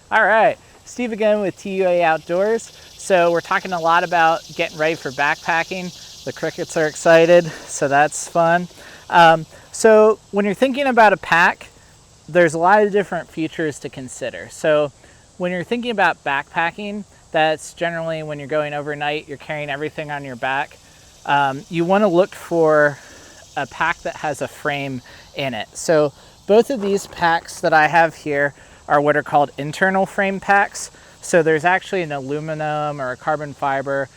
All right, Steve again with TUA Outdoors. So we're talking a lot about getting ready for backpacking. The crickets are excited, so that's fun. So when you're thinking about a pack, there's a lot of different features to consider. So when you're thinking about backpacking, that's generally when you're going overnight, you're carrying everything on your back. You want to look for a pack that has a frame in it. So both of these packs that I have here are what are called internal frame packs. So there's actually an aluminum or a carbon fiber,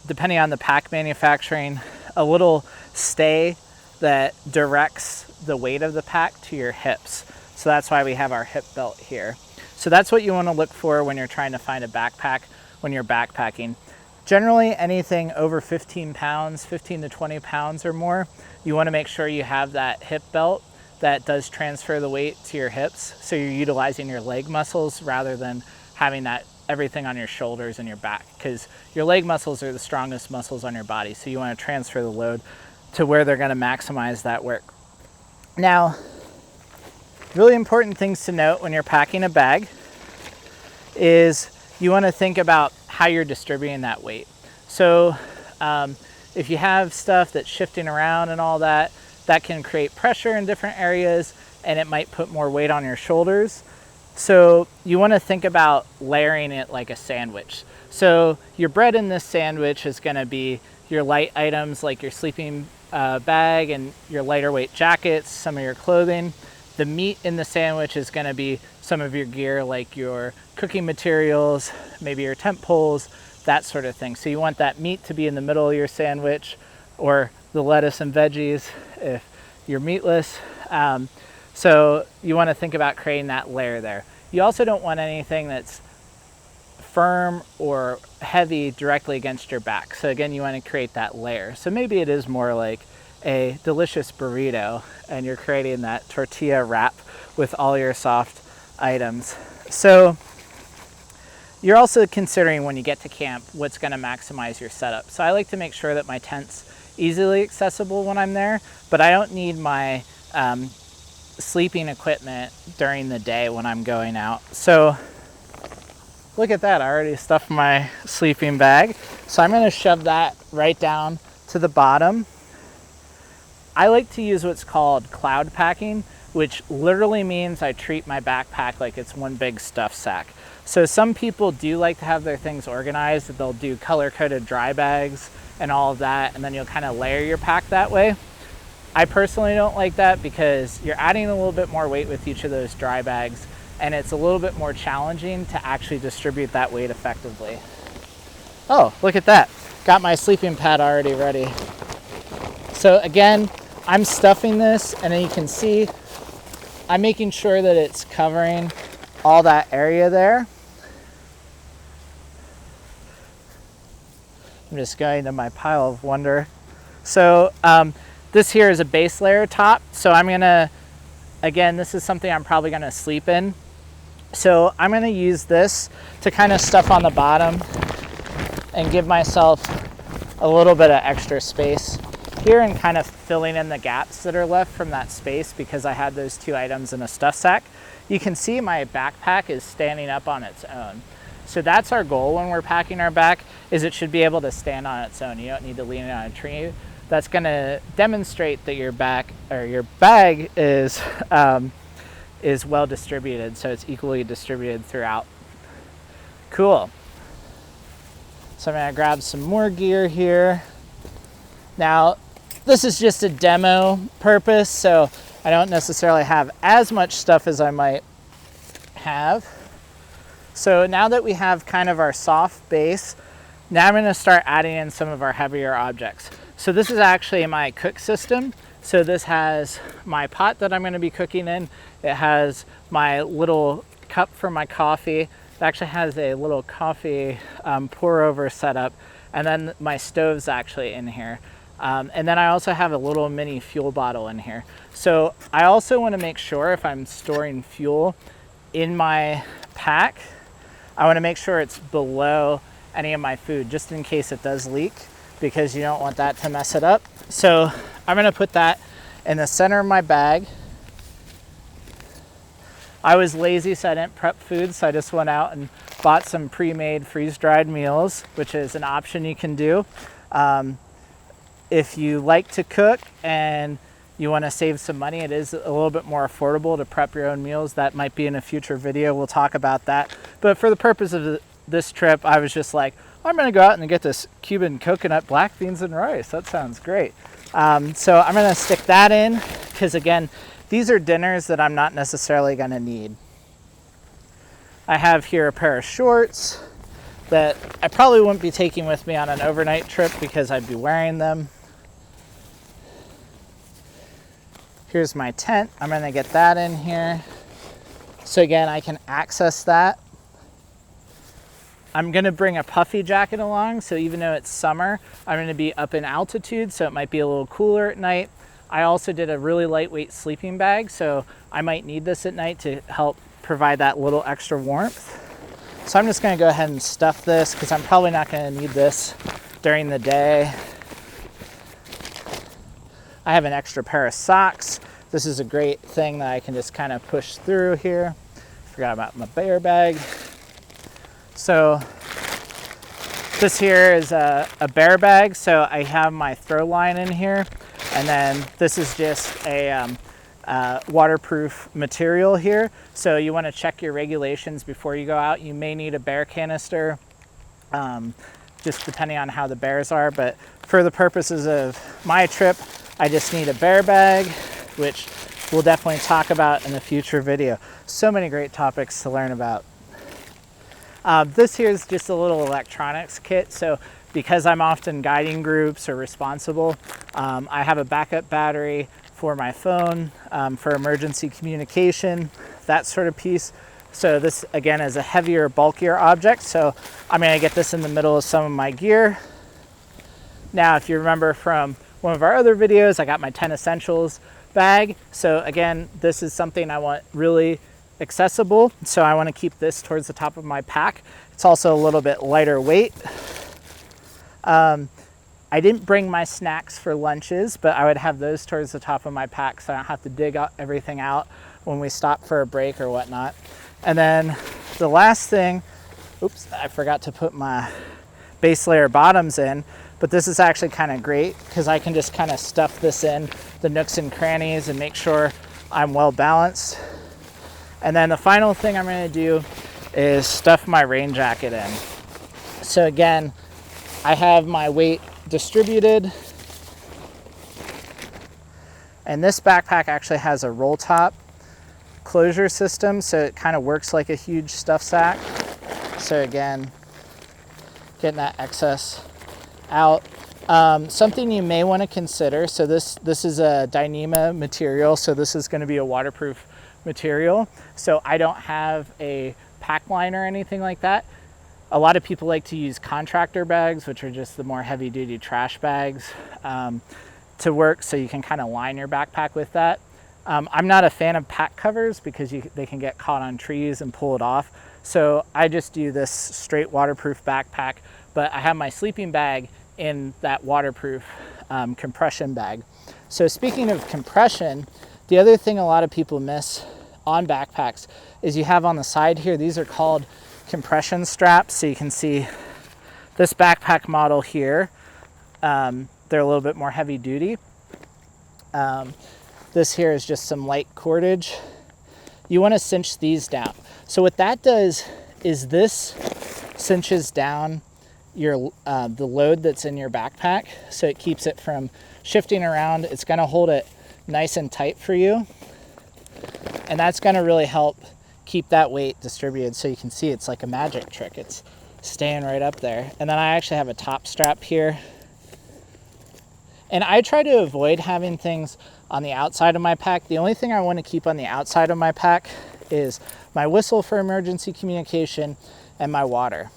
depending on the pack manufacturing, a little stay that directs the weight of the pack to your hips. So that's why we have our hip belt here. So that's what you want to look for when you're trying to find a backpack when you're backpacking. Generally anything over 15 pounds, 15 to 20 pounds or more, you want to make sure you have that hip belt that does transfer the weight to your hips. So you're utilizing your leg muscles rather than having that everything on your shoulders and your back, because your leg muscles are the strongest muscles on your body. So you want to transfer the load to where they're going to maximize that work. Now, really important things to note when you're packing a bag is you want to think about how you're distributing that weight. So if you have stuff that's shifting around and all that, that can create pressure in different areas and it might put more weight on your shoulders. So you want to think about layering it like a sandwich. So your bread in this sandwich is going to be your light items like your sleeping bag and your lighter weight jackets, some of your clothing. The meat in the sandwich is going to be some of your gear like your cooking materials, maybe your tent poles, that sort of thing. So you want that meat to be in the middle of your sandwich, or the lettuce and veggies if you're meatless. So you want to think about creating that layer there. You also don't want anything that's firm or heavy directly against your back. So again, you want to create that layer. So maybe it is more like a delicious burrito and you're creating that tortilla wrap with all your soft items. So you're also considering when you get to camp what's going to maximize your setup. So I like to make sure that my tent's easily accessible when I'm there, but I don't need my sleeping equipment during the day when I'm going out. So look at that, I already stuffed my sleeping bag. So I'm going to shove that right down to the bottom. I like to use what's called cloud packing, which literally means I treat my backpack like it's one big stuff sack. So some people do like to have their things organized. They'll do color-coded dry bags and all of that, and then you'll kind of layer your pack that way. I personally don't like that because you're adding a little bit more weight with each of those dry bags, and it's a little bit more challenging to actually distribute that weight effectively. Oh, look at that. Got my sleeping pad already ready. So again, I'm stuffing this, and then you can see I'm making sure that it's covering all that area there. I'm just going to my pile of wonder. So this here is a base layer top. So I'm gonna, again, this is something I'm probably gonna sleep in. So I'm gonna use this to kind of stuff on the bottom and give myself a little bit of extra space here and kind of filling in the gaps that are left from that space because I had those two items in a stuff sack. You can see my backpack is standing up on its own. So that's our goal when we're packing our back, is it should be able to stand on its own. You don't need to lean it on a tree. That's going to demonstrate that your back or your bag is well distributed, so it's equally distributed throughout. Cool. So I'm going to grab some more gear here. Now, this is just a demo purpose, so I don't necessarily have as much stuff as I might have. So now that we have kind of our soft base, now I'm going to start adding in some of our heavier objects. So this is actually my cook system. So this has my pot that I'm going to be cooking in. It has my little cup for my coffee. It actually has a little coffee pour over setup. And then my stove's actually in here. And then I also have a little mini fuel bottle in here. So I also want to make sure if I'm storing fuel in my pack, I want to make sure it's below any of my food just in case it does leak, because you don't want that to mess it up. So I'm going to put that in the center of my bag. I was lazy, so I didn't prep food, so I just went out and bought some pre-made freeze-dried meals, which is an option you can do. If you like to cook and you want to save some money, it is a little bit more affordable to prep your own meals. That might be in a future video. We'll talk about that. But for the purpose of this trip, I was just like, I'm going to go out and get this Cuban coconut black beans and rice. That sounds great. So I'm going to stick that in because, again, these are dinners that I'm not necessarily going to need. I have here a pair of shorts that I probably wouldn't be taking with me on an overnight trip because I'd be wearing them. Here's my tent. I'm going to get that in here. So again, I can access that. I'm going to bring a puffy jacket along, so even though it's summer, I'm going to be up in altitude, so it might be a little cooler at night. I also did a really lightweight sleeping bag, so I might need this at night to help provide that little extra warmth. So I'm just going to go ahead and stuff this because I'm probably not going to need this during the day. I have an extra pair of socks. This is a great thing that I can just kind of push through here. Forgot about my bear bag. So this here is a bear bag. So I have my throw line in here. And then this is just a waterproof material here. So you want to check your regulations before you go out. You may need a bear canister, just depending on how the bears are. But for the purposes of my trip, I just need a bear bag, which we'll definitely talk about in a future video. So many great topics to learn about. This here is just a little electronics kit. So because I'm often guiding groups or responsible, I have a backup battery for my phone, for emergency communication, that sort of piece. So this, again, is a heavier, bulkier object. So I'm going to get this in the middle of some of my gear. Now, if you remember from one of our other videos, I got my 10 essentials bag. So again, this is something I want really accessible. So I want to keep this towards the top of my pack. It's also a little bit lighter weight. I didn't bring my snacks for lunches, but I would have those towards the top of my pack so I don't have to dig everything out when we stop for a break or whatnot. And then the last thing, oops, I forgot to put my base layer bottoms in, but this is actually kind of great because I can just kind of stuff this in the nooks and crannies and make sure I'm well balanced. And then the final thing I'm going to do is stuff my rain jacket in. So again, I have my weight distributed, and this backpack actually has a roll top closure system, so it kind of works like a huge stuff sack. So again, getting that excess out. Something you may want to consider, so this is a Dyneema material, so this is going to be a waterproof material. So I don't have a pack line or anything like that. A lot of people like to use contractor bags, which are just the more heavy duty trash bags, to work, so you can kind of line your backpack with that. I'm not a fan of pack covers because they can get caught on trees and pull it off. So I just do this straight waterproof backpack, but I have my sleeping bag in that waterproof compression bag. So speaking of compression, the other thing a lot of people miss on backpacks is you have on the side here, these are called compression straps. So you can see this backpack model here, they're a little bit more heavy duty. This here is just some light cordage. You want to cinch these down. So what that does is this cinches down your the load that's in your backpack, so it keeps it from shifting around. It's going to hold it nice and tight for you, and that's going to really help keep that weight distributed. So you can see it's like a magic trick. It's staying right up there. And then I actually have a top strap here. And I try to avoid having things on the outside of my pack. The only thing I want to keep on the outside of my pack is my whistle for emergency communication and my water.